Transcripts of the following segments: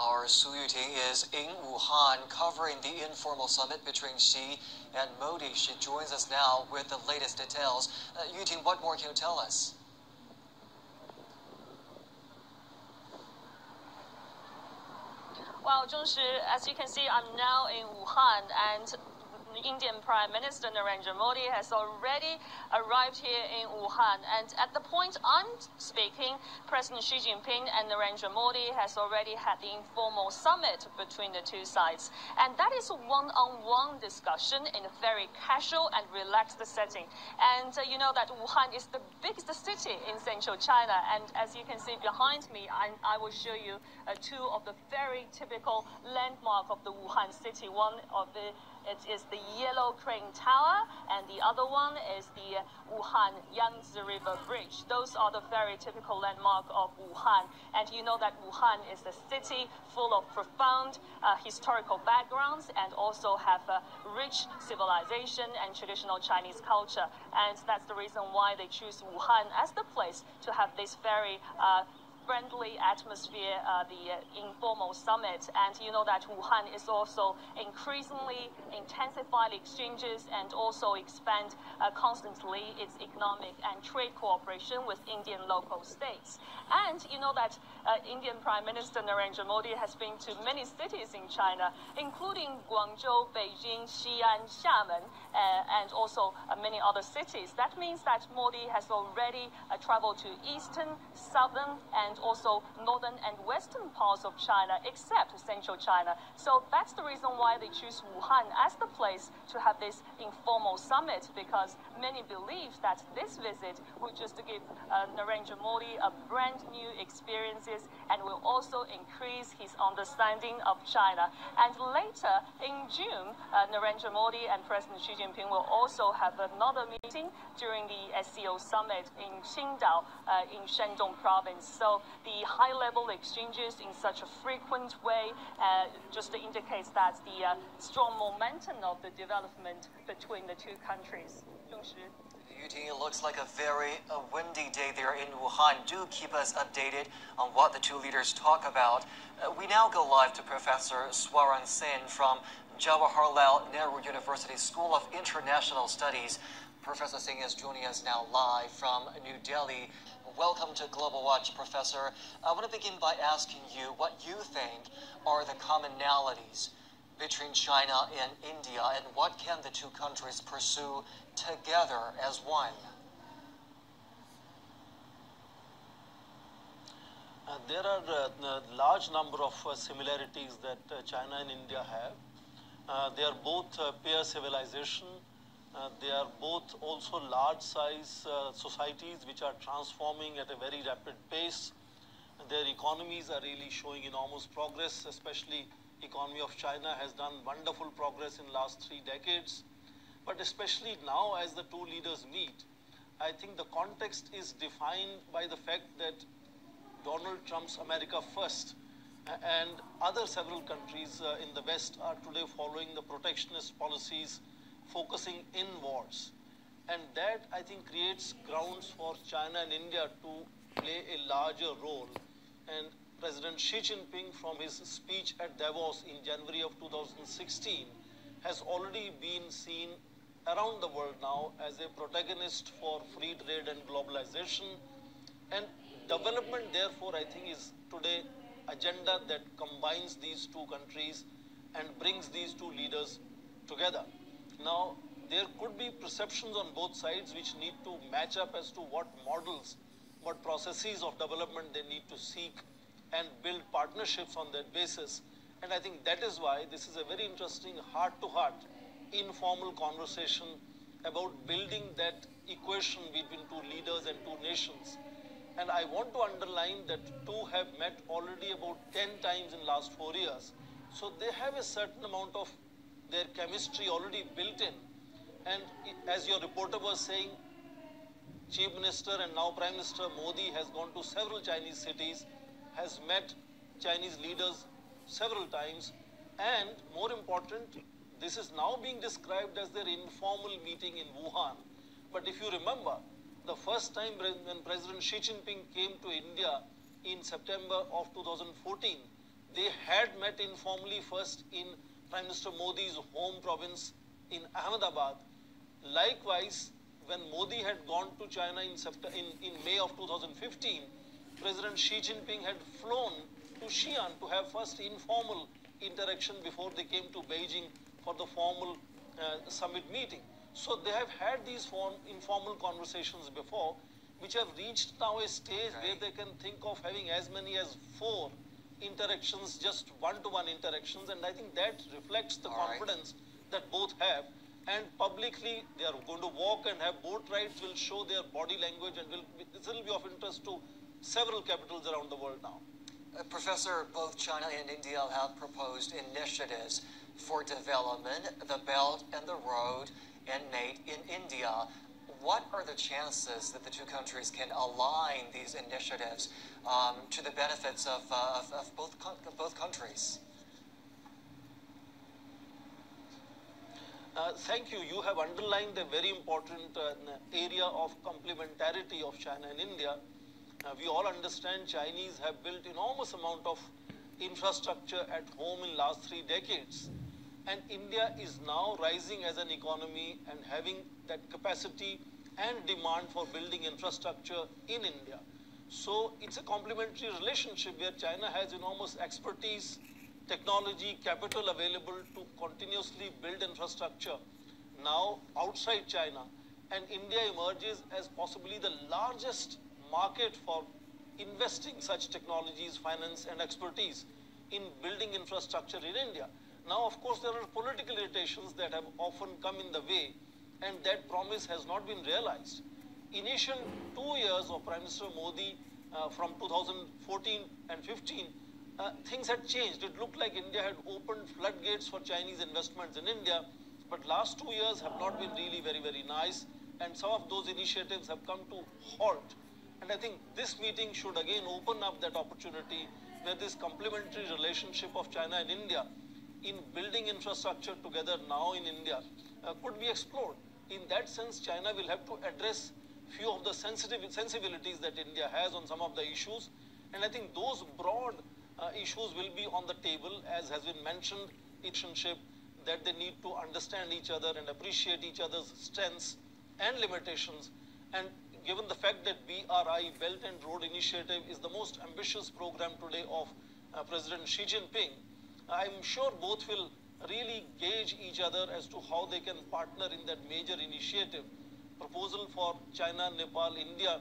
Our Su Yuting is in Wuhan covering the informal summit between Xi and Modi. She joins us now with the latest details. Yuting, what more can you tell us? Well, Zhongshi, as you can see, I'm now in Wuhan, and Indian Prime Minister Narendra Modi has already arrived here in Wuhan. And at the point I'm speaking, President Xi Jinping and Narendra Modi has already had the informal summit between the two sides. And that is a one-on-one discussion in a very casual and relaxed setting. And you know that Wuhan is the biggest city in central China. And as you can see behind me, I will show you two of the very typical landmark of the Wuhan city. One of it is the Yellow Crane Tower, and the other one is the Wuhan Yangtze River Bridge. Those are the very typical landmark of Wuhan. And you know that Wuhan is a city full of profound historical backgrounds and also have a rich civilization and traditional Chinese culture. And that's the reason why they choose Wuhan as the place to have this very friendly atmosphere, the informal summit. And you know that Wuhan is also increasingly intensify exchanges and also expand constantly its economic and trade cooperation with Indian local states. And you know that Indian Prime Minister Narendra Modi has been to many cities in China, including Guangzhou, Beijing, Xi'an, Xiamen, and also many other cities. That means that Modi has already traveled to eastern, southern, and also northern and western parts of China, except central China. So that's the reason why they choose Wuhan as the place to have this informal summit, because many believe that this visit will just give Narendra Modi a brand new experiences and will also increase his understanding of China. And later in June, Narendra Modi and President Xi Jinping will also have another meeting during the SCO summit in Qingdao in Shandong province. So the high-level exchanges in such a frequent way just indicates that the strong momentum of the development between the two countries. Yuting, it looks like a very windy day there in Wuhan. Do keep us updated on what the two leaders talk about. We now go live to Professor Swaran Sen from Jawaharlal Nehru University School of International Studies. Professor Singh is joining us now live from New Delhi. Welcome to Global Watch, Professor. I want to begin by asking you what you think are the commonalities between China and India, and what can the two countries pursue together as one? There are a large number of similarities that China and India have. They are both peer civilization. They are both also large-size societies which are transforming at a very rapid pace. Their economies are really showing enormous progress, especially economy of China has done wonderful progress in last 3 decades. But especially now as the two leaders meet, I think the context is defined by the fact that Donald Trump's America First and other several countries in the West are today following the protectionist policies focusing inwards. And that, I think, creates grounds for China and India to play a larger role. And President Xi Jinping, from his speech at Davos in January of 2016, has already been seen around the world now as a protagonist for free trade and globalization. And development, therefore, I think is today agenda that combines these two countries and brings these two leaders together. Now, there could be perceptions on both sides which need to match up as to what models, what processes of development they need to seek and build partnerships on that basis. And I think that is why this is a very interesting heart-to-heart, informal conversation about building that equation between two leaders and two nations. And I want to underline that two have met already about 10 times in last 4 years. So they have a certain amount of their chemistry already built in. And as your reporter was saying, Chief Minister and now Prime Minister Modi has gone to several Chinese cities, has met Chinese leaders several times, and more important, this is now being described as their informal meeting in Wuhan. But if you remember, the first time when President Xi Jinping came to India in September of 2014, They had met informally first in Prime Minister Modi's home province in Ahmedabad. Likewise, when Modi had gone to China in May of 2015, President Xi Jinping had flown to Xi'an to have first informal interaction before they came to Beijing for the formal summit meeting. So they have had these informal conversations before, which have reached now a stage where they can think of having as many as 4 interactions, just one-to-one interactions, and I think that reflects the confidence that both have. And publicly, they are going to walk and have boat rides, will show their body language, and this will be of interest to several capitals around the world now. Professor, both China and India have proposed initiatives for development, the Belt and the Road, and made in India. What are the chances that the two countries can align these initiatives to the benefits of both countries? Thank you. You have underlined a very important area of complementarity of China and India. We all understand Chinese have built enormous amount of infrastructure at home in last 3 decades. And India is now rising as an economy and having that capacity and demand for building infrastructure in India. So it's a complementary relationship where China has enormous expertise, technology, capital available to continuously build infrastructure now outside China. And India emerges as possibly the largest market for investing such technologies, finance and expertise in building infrastructure in India. Now, of course, there are political irritations that have often come in the way, and that promise has not been realized. Initial 2 years of Prime Minister Modi from 2014 and 15, things had changed. It looked like India had opened floodgates for Chinese investments in India, but last 2 years have not been really very, very nice, and some of those initiatives have come to halt. And I think this meeting should again open up that opportunity where this complementary relationship of China and India in building infrastructure together now in India could be explored. In that sense, China will have to address few of the sensibilities that India has on some of the issues. And I think those broad issues will be on the table, as has been mentioned, relationship, that they need to understand each other and appreciate each other's strengths and limitations. And given the fact that BRI, Belt and Road Initiative, is the most ambitious program today of President Xi Jinping, I'm sure both will really gauge each other as to how they can partner in that major initiative. Proposal for China, Nepal, India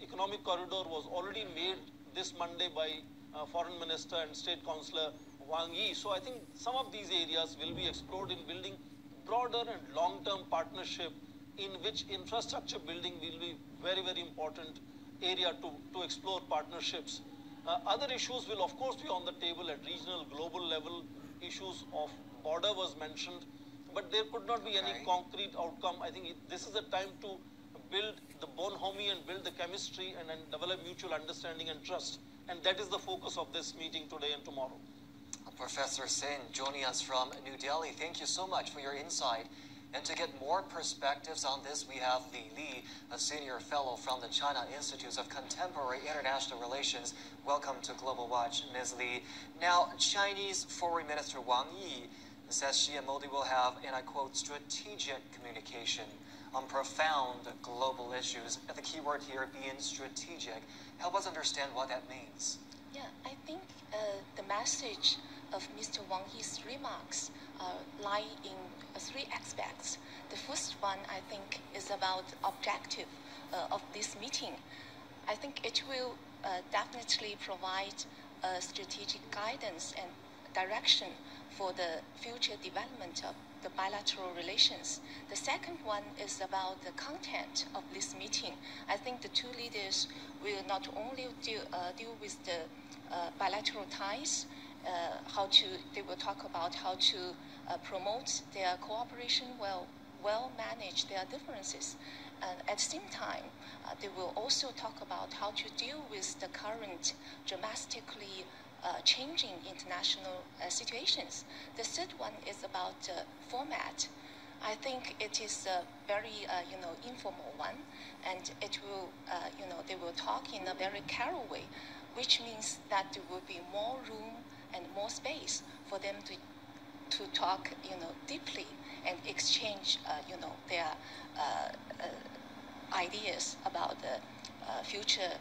economic corridor was already made this Monday by Foreign Minister and State Councillor Wang Yi. So I think some of these areas will be explored in building broader and long-term partnership in which infrastructure building will be very, very important area to explore partnerships. Other issues will of course be on the table at regional, global level. Issues of border was mentioned, but there could not be any concrete outcome. I think this is the time to build the bonhomie and build the chemistry and develop mutual understanding and trust. And that is the focus of this meeting today and tomorrow. Professor Sen joining us from New Delhi. Thank you so much for your insight. And to get more perspectives on this, we have Li Li, a senior fellow from the China Institute of Contemporary International Relations. Welcome to Global Watch, Ms. Li. Now, Chinese Foreign Minister Wang Yi says Xi and Modi will have, and I quote, strategic communication on profound global issues. And the key word here being strategic. Help us understand what that means. Yeah, I think the message of Mr. Wang Yi's remarks lie in 3 aspects. The first one, I think, is about objective of this meeting. I think it will definitely provide strategic guidance and direction for the future development of the bilateral relations. The second one is about the content of this meeting. I think the 2 leaders will not only deal with the bilateral ties, they will talk about how to promote their cooperation, well manage their differences. And at the same time, they will also talk about how to deal with the current dramatically changing international situations. The third one is about format. I think it is a very informal one, and it will they will talk in a very casual way, which means that there will be more room more space for them to talk, deeply and exchange, their ideas about the future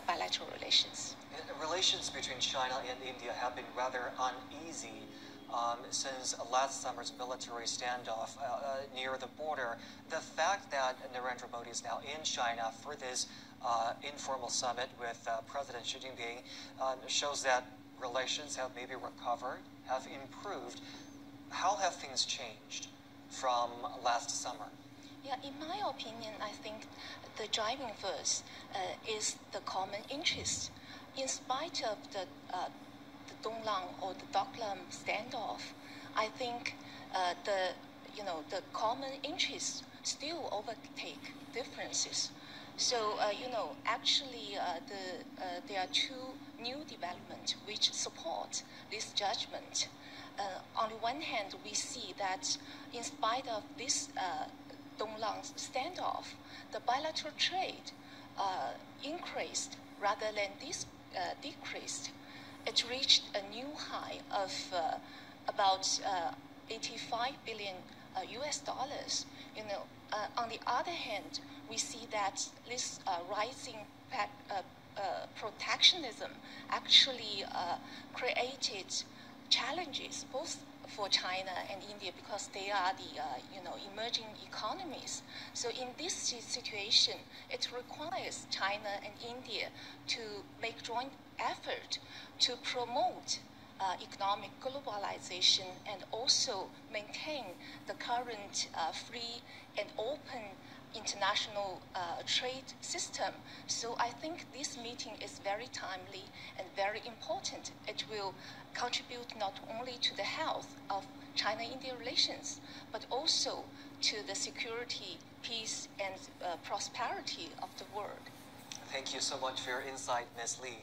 bilateral relations. Relations between China and India have been rather uneasy since last summer's military standoff near the border. The fact that Narendra Modi is now in China for this informal summit with President Xi Jinping shows that relations have maybe recovered, have improved. How have things changed from last summer? Yeah, in my opinion, I think the driving force is the common interest. In spite of the Donglang or the Doklam standoff, I think the common interests still overtake differences. So, actually, there are two new developments which support this judgment. On the one hand, we see that in spite of this Donglang standoff, the bilateral trade increased rather than decreased. It reached a new high of about 85 billion US dollars. On the other hand, we see that this rising protectionism actually created challenges both for China and India because they are the emerging economies. So in this situation, it requires China and India to make joint effort to promote economic globalization and also maintain the current free and open international trade system. So I think this meeting is very timely and very important. It will contribute not only to the health of China-India relations, but also to the security, peace, and prosperity of the world. Thank you so much for your insight, Ms. Li.